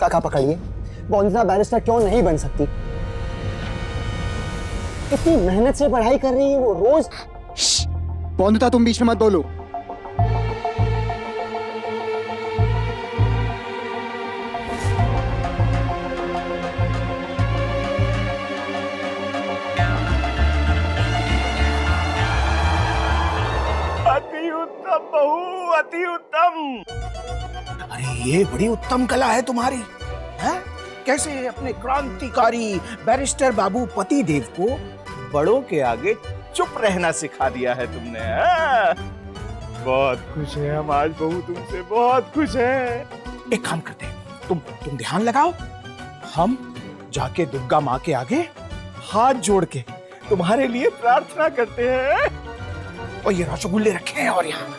काका पकड़िए, पौंदिता बैरिस्टर क्यों नहीं बन सकती? इतनी मेहनत से पढ़ाई कर रही है वो रोज। पौंदिता तुम बीच में मत बोलो। अति उत्तम बहू, अति उत्तम। अरे ये बड़ी उत्तम कला है तुम्हारी, है? कैसे अपने क्रांतिकारी बैरिस्टर बाबू पति देव को बड़ों के आगे चुप रहना सिखा दिया है तुमने, है? बहुत खुश है हम आज बहू, तुमसे बहुत खुश है। एक काम करते हैं, तुम ध्यान लगाओ, हम जाके दुर्गा माँ के आगे हाथ जोड़ के तुम्हारे लिए प्रार्थना करते हैं। और ये रसगुल्ले रखे हैं और यहाँ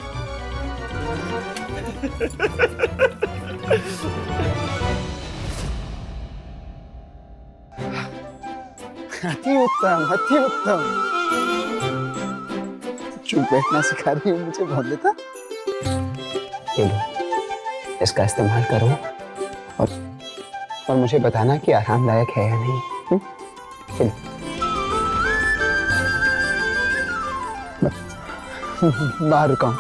अति उत्तम, अति उत्तम। चुप बैठना सिखा रही हो मुझे पौंदिता। ये लो, इसका इस्तेमाल करो और मुझे बताना कि आरामदायक है या नहीं। चलो बाहर रुका।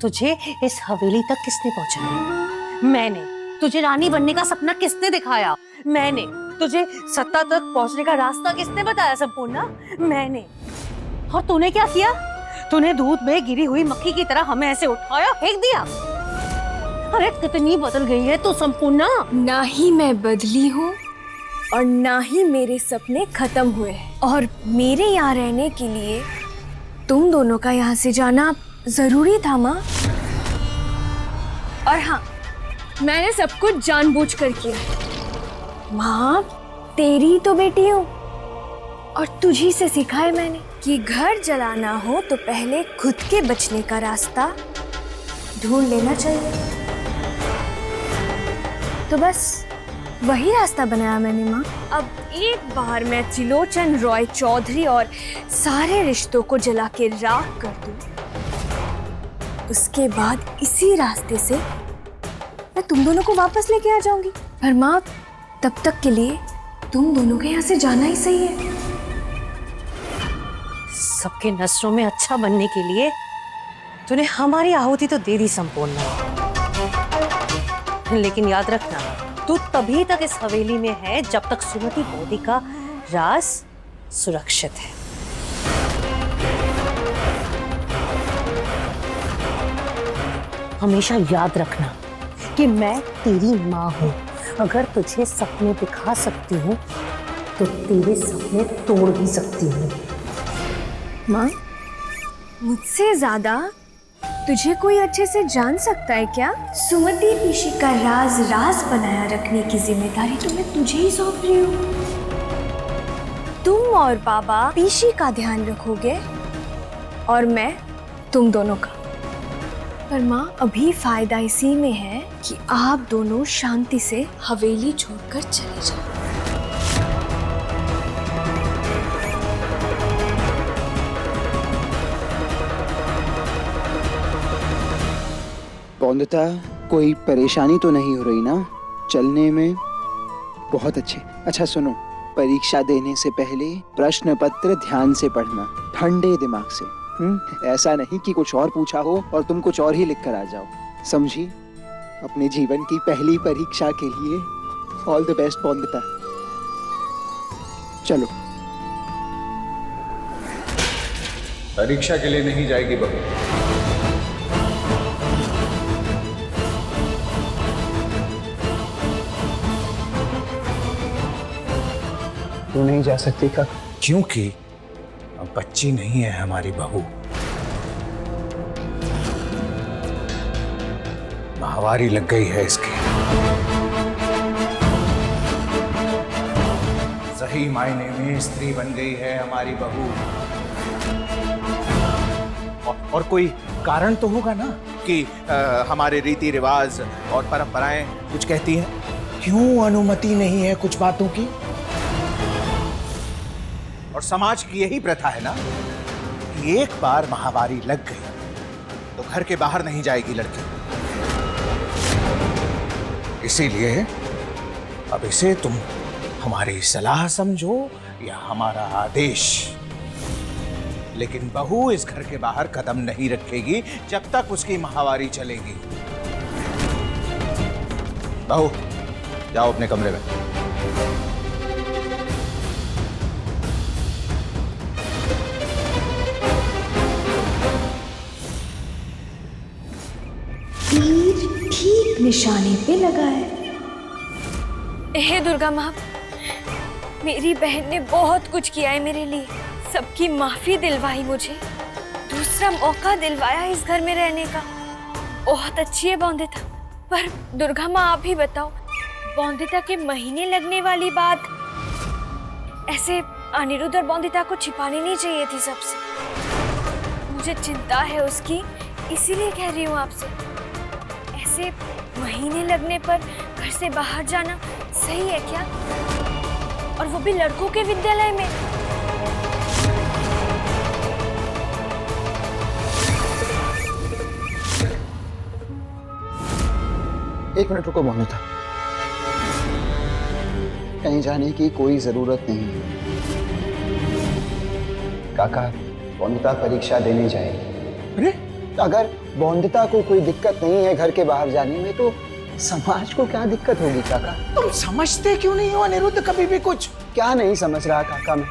तुझे इस हवेली तक किसने पहुंचाया? मैंने। तुझे रानी बनने का सपना किसने दिखाया? मैंने। तुझे सत्ता तक पहुंचने का रास्ता किसने बताया संपूर्णा? मैंने। और तूने क्या किया? तूने दूध में गिरी हुई मक्खी की तरह हमें ऐसे उठाया, फेंक दिया। अरे कितनी बदल गई है तू संपूर्णा। ना ही मैं बदली हूँ और ना ही मेरे सपने खत्म हुए हैं, और मेरे यहाँ रहने के लिए तुम दोनों का यहाँ से जाना जरूरी था माँ। और हाँ, मैंने सब कुछ जानबूझकर किया। माँ, तेरी तो बेटी हूँ और तुझी से सीखा है मैंने कि घर जलाना हो तो पहले खुद के बचने का रास्ता ढूंढ लेना चाहिए। तो बस वही रास्ता बनाया मैंने माँ। अब एक बार मैं त्रिलोचन रॉय चौधरी और सारे रिश्तों को जला के राख कर दूं, उसके बाद इसी रास्ते से मैं तुम दोनों को वापस लेके आ जाऊंगी। पर माँ, तब तक के लिए तुम दोनों के यहाँ से जाना ही सही है। सबके नजरों में अच्छा बनने के लिए तूने हमारी आहुति तो दे दी संपूर्णा, लेकिन याद रखना, तू तभी तक इस हवेली में है जब तक सुमति बोधी का राज सुरक्षित है। हमेशा याद रखना कि मैं तेरी माँ हूँ। अगर तुझे सपने दिखा सकती हूँ तो तेरे सपने तोड़ भी सकती हूँ। माँ, मुझसे ज्यादा तुझे कोई अच्छे से जान सकता है क्या? सुमति पीशी का राज बनाया रखने की जिम्मेदारी तो मैं तुझे ही सौंप रही हूँ। तुम और बाबा पीशी का ध्यान रखोगे और मैं तुम दोनों का। पर माँ, अभी फायदा इसी में है कि आप दोनों शांति से हवेली छोड़कर चले जाओ। पौंदिता, कोई परेशानी तो नहीं हो रही ना चलने में? बहुत अच्छे। अच्छा सुनो, परीक्षा देने से पहले प्रश्न पत्र ध्यान से पढ़ना, ठंडे दिमाग से। ऐसा नहीं कि कुछ और पूछा हो और तुम कुछ और ही लिख कर आ जाओ, समझी? अपने जीवन की पहली परीक्षा के लिए ऑल द बेस्ट पौंदिता। चलो। परीक्षा के लिए नहीं जाएगी बहू। तू नहीं जा सकती का? क्योंकि अब बच्ची नहीं है हमारी बहू, महावारी लग गई है इसकी। सही मायने में स्त्री बन गई है हमारी बहू। और कोई कारण तो होगा ना कि हमारे रीति रिवाज और परंपराएं कुछ कहती हैं। क्यों अनुमति नहीं है कुछ बातों की? और समाज की यही प्रथा है ना कि एक बार महावारी लग गई तो घर के बाहर नहीं जाएगी लड़की। इसीलिए अब इसे तुम हमारी सलाह समझो या हमारा आदेश, लेकिन बहू इस घर के बाहर कदम नहीं रखेगी जब तक उसकी माहवारी चलेगी। बहू जाओ अपने कमरे में। तीर ठीक निशाने पे लगा है। हे दुर्गा माँ, मेरी बहन ने बहुत कुछ किया है मेरे लिए, सबकी माफी दिलवाई, मुझे दूसरा मौका दिलवाया इस घर में रहने का। बहुत अच्छी है बौंदिता। पर दुर्गा माँ आप ही बताओ, बौंदिता के महीने लगने वाली बात ऐसे अनिरुद्ध और बौंदिता को छिपानी नहीं चाहिए थी सबसे। मुझे चिंता है उसकी, इसीलिए कह रही हूँ आपसे। ऐसे महीने लगने पर घर से बाहर जाना सही है क्या? और वो भी लड़कों के विद्यालय में। एक मिनट रुको बौंदिता, कहीं जाने की कोई जरूरत नहीं है। काका, बौंदिता परीक्षा देने जाएगी। अरे अगर बौंदिता को कोई दिक्कत नहीं है घर के बाहर जाने में, तो समाज को क्या दिक्कत होगी काका? तुम समझते क्यों नहीं हो अनिरुद्ध कभी भी कुछ? क्या नहीं समझ रहा काका मैं?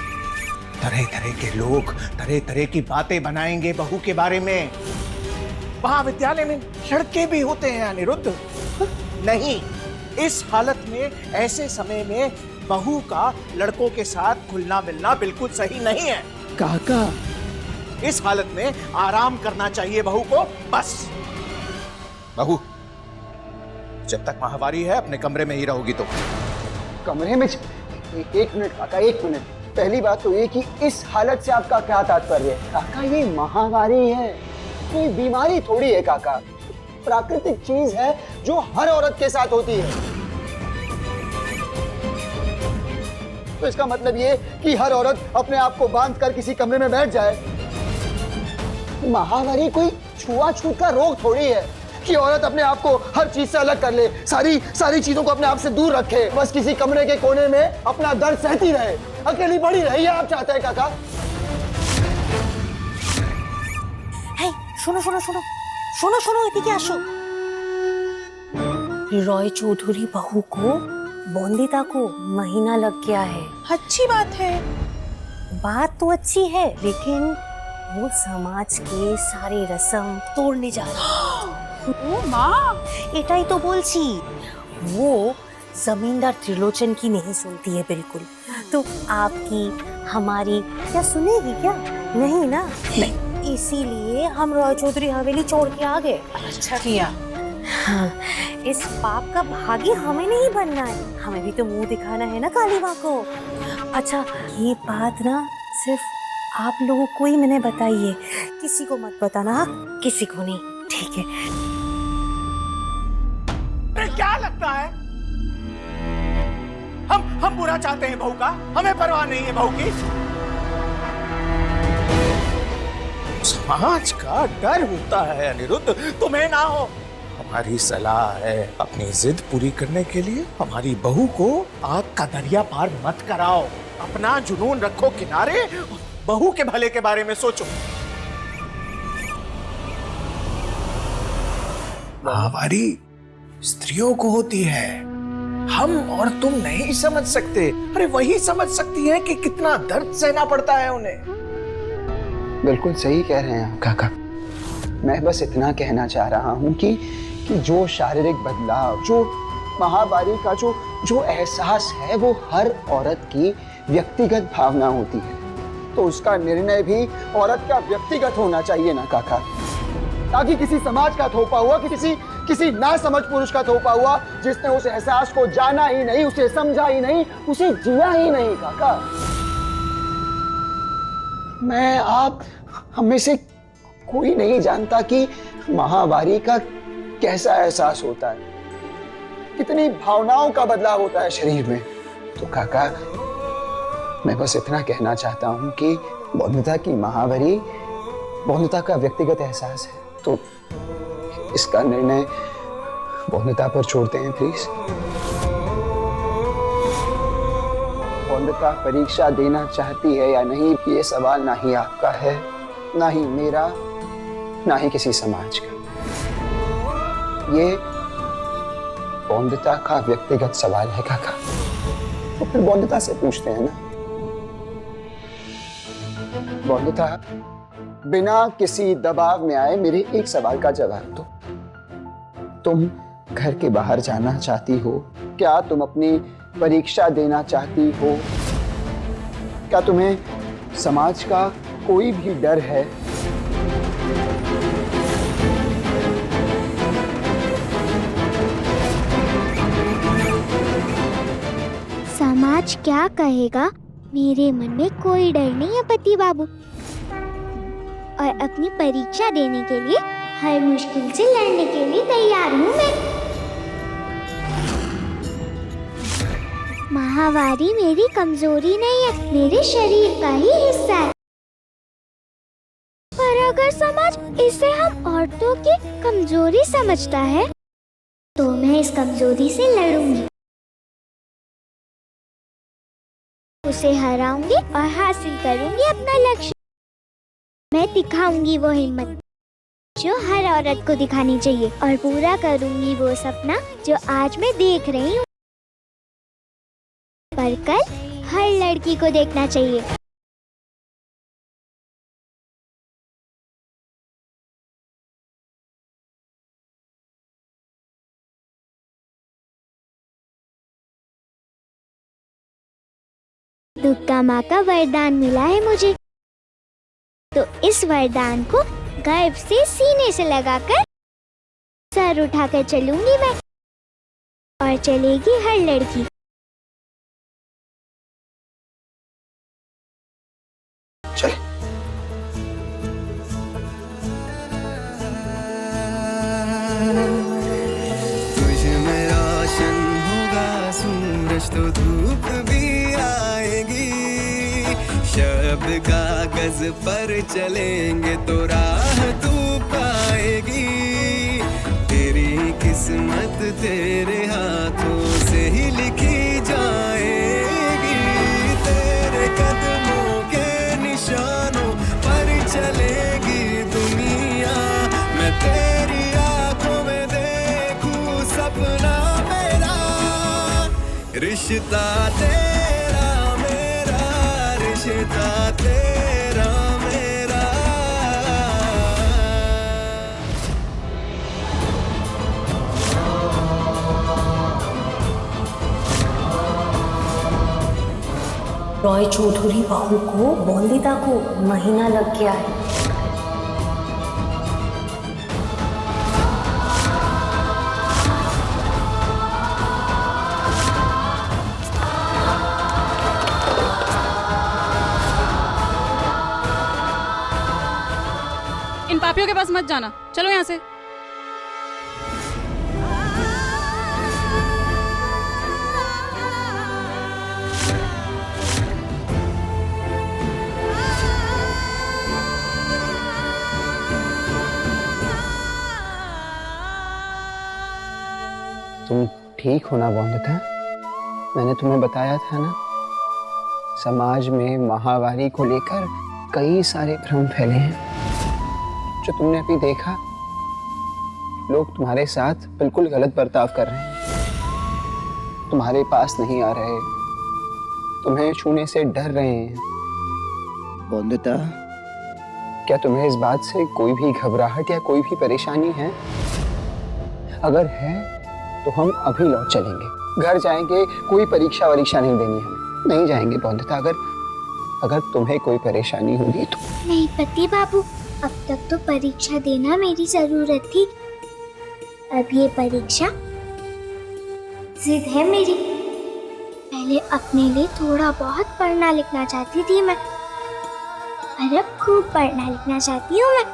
तरह तरह के लोग तरह तरह की बातें बनाएंगे बहू के बारे में। वहां विद्यालय में लड़के भी होते हैं अनिरुद्ध। नहीं, इस हालत में, ऐसे समय में बहू का लड़कों के साथ घुलना मिलना बिल्कुल सही नहीं है। काका, इस हालत में आराम करना चाहिए बहू को, बस। बहू, जब तक माहवारी है अपने कमरे में ही रहोगी। तो कमरे में? एक मिनट काका, एक मिनट। पहली बात तो ये कि इस हालत से आपका क्या तात्पर्य है? काका, ये महामारी है, कोई बीमारी थोड़ी है काका। प्राकृतिक चीज है जो हर औरत के साथ होती है। तो इसका मतलब ये कि हर औरत अपने आप को बांध कर किसी कमरे में बैठ जाए। महामारी कोई छुआछूत का रोग थोड़ी है कि औरत अपने आप को हर चीज से अलग कर ले, सारी चीजों को अपने आप से दूर रखे, बस किसी कमरे के कोने में अपना दर्द सहती रहे, अकेली पड़ी रहे। ये आप चाहते हैं काका? हे, শোনো শোনো শোনো শোনো শোনো এদিকে আসো। रॉय चौधरी बहू को, बौंदिता को महीना लग गया है। अच्छी बात है। बात तो अच्छी है, लेकिन वो समाज के सारे रस्म तोड़ने जा रहा है। ओ माँ, एटाई तो बोलছি, वो जमींदार त्रिलोचन की नहीं सुनती है बिल्कुल। तो आपकी, हमारी क्या सुनेगी क्या? नहीं ना? नहीं। इसीलिए हम रॉय चौधरी हवेली छोड़ के आ गए। अच्छा किया। हाँ, इस पाप का भागी हमें नहीं बनना है, हमें भी तो मुंह दिखाना है ना काली माँ को। अच्छा, ये बात ना सिर्फ आप लोगों को ही मैंने बताई है, किसी को मत बताना। हाँ, किसी को नहीं, ठीक है? क्या लगता है हम बुरा चाहते हैं बहू का? हमें परवाह नहीं है बहू की। समाज का डर होता है अनिरुद्ध, तुम्हें ना हो। हमारी सलाह है, अपनी जिद पूरी करने के लिए हमारी बहू को आग का दरिया पार मत कराओ। अपना जुनून रखो किनारे, बहू के भले के बारे में सोचो। माहवारी स्त्रियों को होती है, हम और तुम नहीं समझ सकते। अरे वही समझ सकती है कि कितना दर्द सहना पड़ता है उन्हें। बिल्कुल सही कह रहे हैं आप काका। मैं बस इतना कहना चाह रहा हूँ कि जो शारीरिक बदलाव, जो महामारी का जो एहसास है, वो हर औरत की व्यक्तिगत भावना होती है। तो उसका निर्णय भी औरत का व्यक्तिगत होना चाहिए ना काका, ताकि किसी समाज का थोपा हुआ, किसी नासमझ पुरुष का थोपा हुआ, जिसने उस एहसास को जाना ही नहीं, उसे समझा ही नहीं, उसे जिया ही नहीं काका। मैं, आप, हम में से कोई नहीं जानता कि महामारी का कैसा एहसास होता है, कितनी भावनाओं का बदलाव होता है शरीर में। तो काका, मैं बस इतना कहना चाहता हूं कि बौंदिता की महामारी बौंदिता का व्यक्तिगत एहसास है, तो इसका निर्णय वंदिता पर छोड़ते हैं प्लीज। वंदिता परीक्षा देना चाहती है या नहीं, ये सवाल ना ही आपका है, ना ही मेरा, ना ही किसी समाज का। ये वंदिता का व्यक्तिगत सवाल है काका। तो फिर वंदिता से पूछते हैं ना। वंदिता, बिना किसी दबाव में आए मेरे एक सवाल का जवाब दो। तुम घर के बाहर जाना चाहती हो? क्या तुम अपनी परीक्षा देना चाहती हो? क्या तुम्हें समाज का कोई भी डर है? समाज क्या कहेगा, मेरे मन में कोई डर नहीं है पति बाबू। और अपनी परीक्षा देने के लिए हर मुश्किल से लड़ने के लिए तैयार हूँ मैं। माहवारी मेरी कमजोरी नहीं है, मेरे शरीर का ही हिस्सा है। पर अगर समाज इसे हम औरतों की कमजोरी समझता है तो मैं इस कमजोरी से लड़ूंगी, उसे हराऊंगी और हासिल करूंगी अपना लक्ष्य। मैं दिखाऊंगी वो हिम्मत जो हर औरत को दिखानी चाहिए और पूरा करूंगी वो सपना जो आज मैं देख रही हूँ, पर कल हर लड़की को देखना चाहिए। दुर्गा माँ का वरदान मिला है मुझे, तो इस वरदान को गर्व से सीने से लगाकर सर उठाकर चलूंगी मैं, और चलेगी हर लड़की। चल। तुझ में रोशन होगा सूरज तो धूप भी आएगी, शब्द कागज पर चलेंगे तो राह तू पाएगी। तेरी किस्मत तेरे हाथों से ही लिखी जाएगी, तेरे कदमों के निशानों पर चलेगी दुनिया। मैं तेरी आंखों में देखूं सपना मेरा, रिश्ता तेरा मेरा, रिश्ता तेरा मेरा। रॉय चौधरी बहू को वंदिता को महीना लग गया है। इन पापियों के पास मत जाना, चलो यहाँ से। तुम ठीक हो ना वंदिता? मैंने तुम्हें बताया था ना, समाज में माहवारी को लेकर कई सारे भ्रम फैले हैं। जो तुमने अभी देखा, लोग तुम्हारे साथ बिल्कुल गलत बर्ताव कर रहे हैं, तुम्हारे पास नहीं आ रहे, तुम्हें छूने से डर रहे हैं। वंदिता, क्या तुम्हें इस बात से कोई भी घबराहट या कोई भी परेशानी है? अगर है तो हम अभी लौट चलेंगे, घर जाएंगे, कोई परीक्षा वरीक्षा नहीं देनी हमें, नहीं जाएंगे वंदिता। अगर तुम्हें कोई परेशानी होगी तो। नहीं पति बाबू, अब तक तो परीक्षा देना मेरी जरूरत थी, अब ये परीक्षा जिद है मेरी। पहले अपने लिए थोड़ा बहुत पढ़ना लिखना चाहती थी मैं, और अब खूब पढ़ना लिखना चाहती हूँ मैं।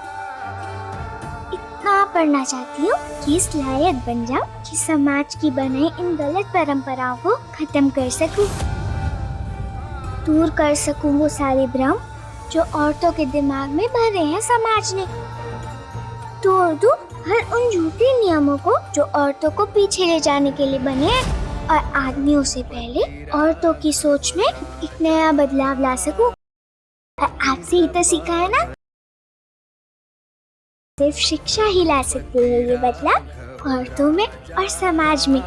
इतना पढ़ना चाहती हूँ कि इस लायक बन जाऊँ कि समाज की बनाई इन गलत परंपराओं को खत्म कर सकूँ, दूर कर सकूँ वो सारे भ्रम जो औरतों के दिमाग में भरे हैं समाज ने। तोड़ दूं हर उन झूठे नियमों को जो औरतों को पीछे ले जाने के लिए बने हैं, और आदमियों से पहले औरतों की सोच में एक नया बदलाव ला सकूं। और आपसे ही तो सीखा है ना, सिर्फ शिक्षा ही ला सकती है ये बदलाव औरतों में और समाज में।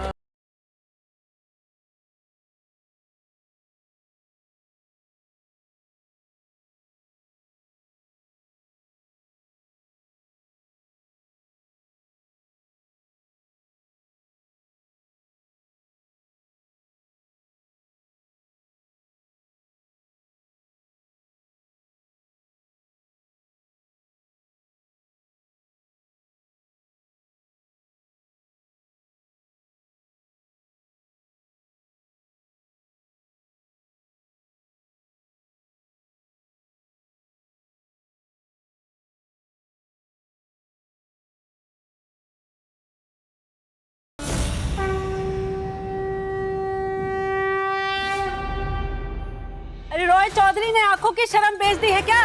अरे रॉय चौधरी ने आंखों की शर्म बेच दी है क्या?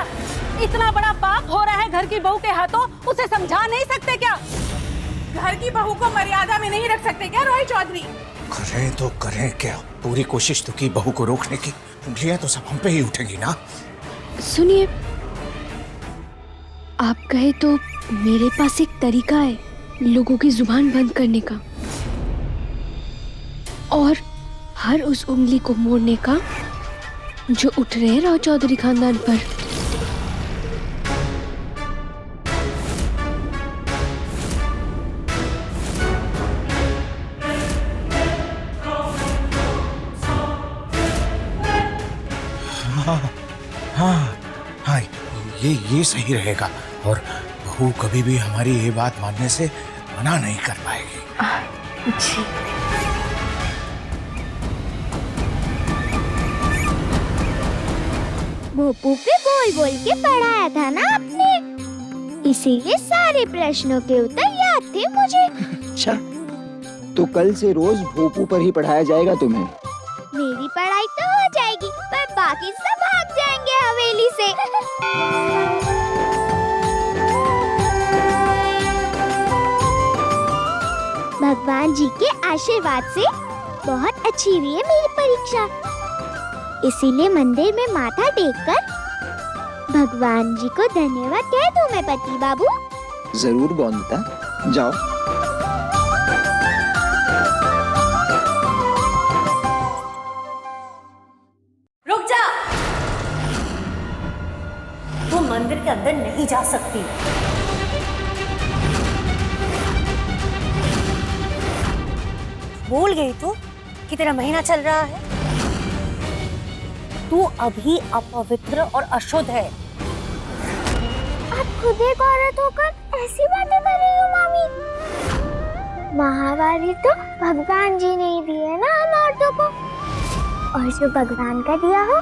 इतना बड़ा पाप हो रहा है घर की बहू के हाथों, उसे समझा नहीं सकते क्या? घर की बहू को मर्यादा में नहीं रख सकते क्या रॉय चौधरी? करें तो करें क्या, पूरी कोशिश तो की बहू को रोकने की, उंगलियां तो सब हम पे ही उठेगी ना। सुनिए, आप कहे तो मेरे पास एक तरीका है लोगों की जुबान बंद करने का, और हर उस उंगली को मोड़ने का जो उठ रहे हैं राव चौधरी खानदान पर। हाँ, ये सही रहेगा, और बहू कभी भी हमारी ये बात मानने से मना नहीं कर पाएगी। जी। भोपू पे बोल बोल के पढ़ाया था ना आपने, इसीलिए सारे प्रश्नों के उत्तर याद थे मुझे। अच्छा, तो कल से रोज भोपू पर ही पढ़ाया जाएगा तुम्हें। मेरी पढ़ाई तो हो जाएगी, पर बाकी सब भाग जाएंगे हवेली से। भगवान जी के आशीर्वाद से बहुत अच्छी हुई है मेरी परीक्षा, इसीलिए मंदिर में माथा टेककर भगवान जी को धन्यवाद कह दूं मैं पति बाबू। जरूर बोंदता, जाओ। रुक जा, तू मंदिर के अंदर नहीं जा सकती। भूल गई तू कि तेरा महीना चल रहा है? तू अभी अपवित्र और अशुद्ध है। आप खुद एक औरत होकर ऐसी बातें कर रही हो मामी। महावारी तो भगवान जी ने ही दी है ना हम औरतों को, और जो भगवान का दिया हो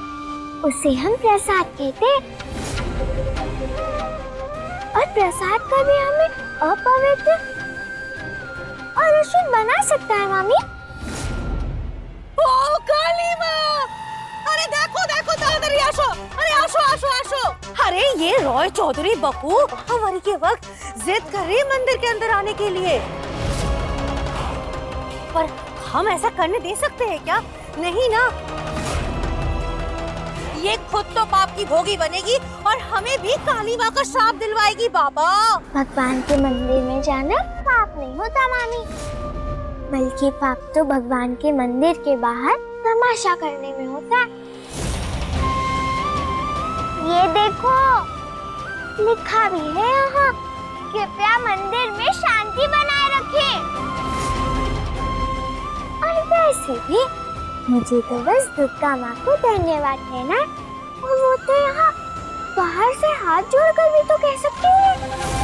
उसे हम प्रसाद कहते हैं, और प्रसाद का भी हमें अपवित्र और अशुद्ध बना सकता है मामी। ओ काली माँ! अरे देखो देखो ताड़ाताड़ी आशो! अरे आशो आशो आशो! अरे ये रॉय चौधरी बहू हमारी के वक्त जिद कर रही है मंदिर के अंदर आने के लिए, पर हम ऐसा करने दे सकते हैं क्या? नहीं ना। ये खुद तो पाप की भोगी बनेगी और हमें भी काली माँ का श्राप दिलवाएगी। बाबा, भगवान के मंदिर में जाना पाप नहीं होता मामी, बल्कि पाप तो भगवान के मंदिर के बाहर तमाशा करने में होता है। ये देखो, लिखा भी है यहाँ, कृपया मंदिर में शांति बनाए रखें। और वैसे भी मुझे तो बस दुर्गा माँ को धन्यवाद कहना, और वो तो यहाँ बाहर से हाथ जोड़कर भी तो कह सकती है।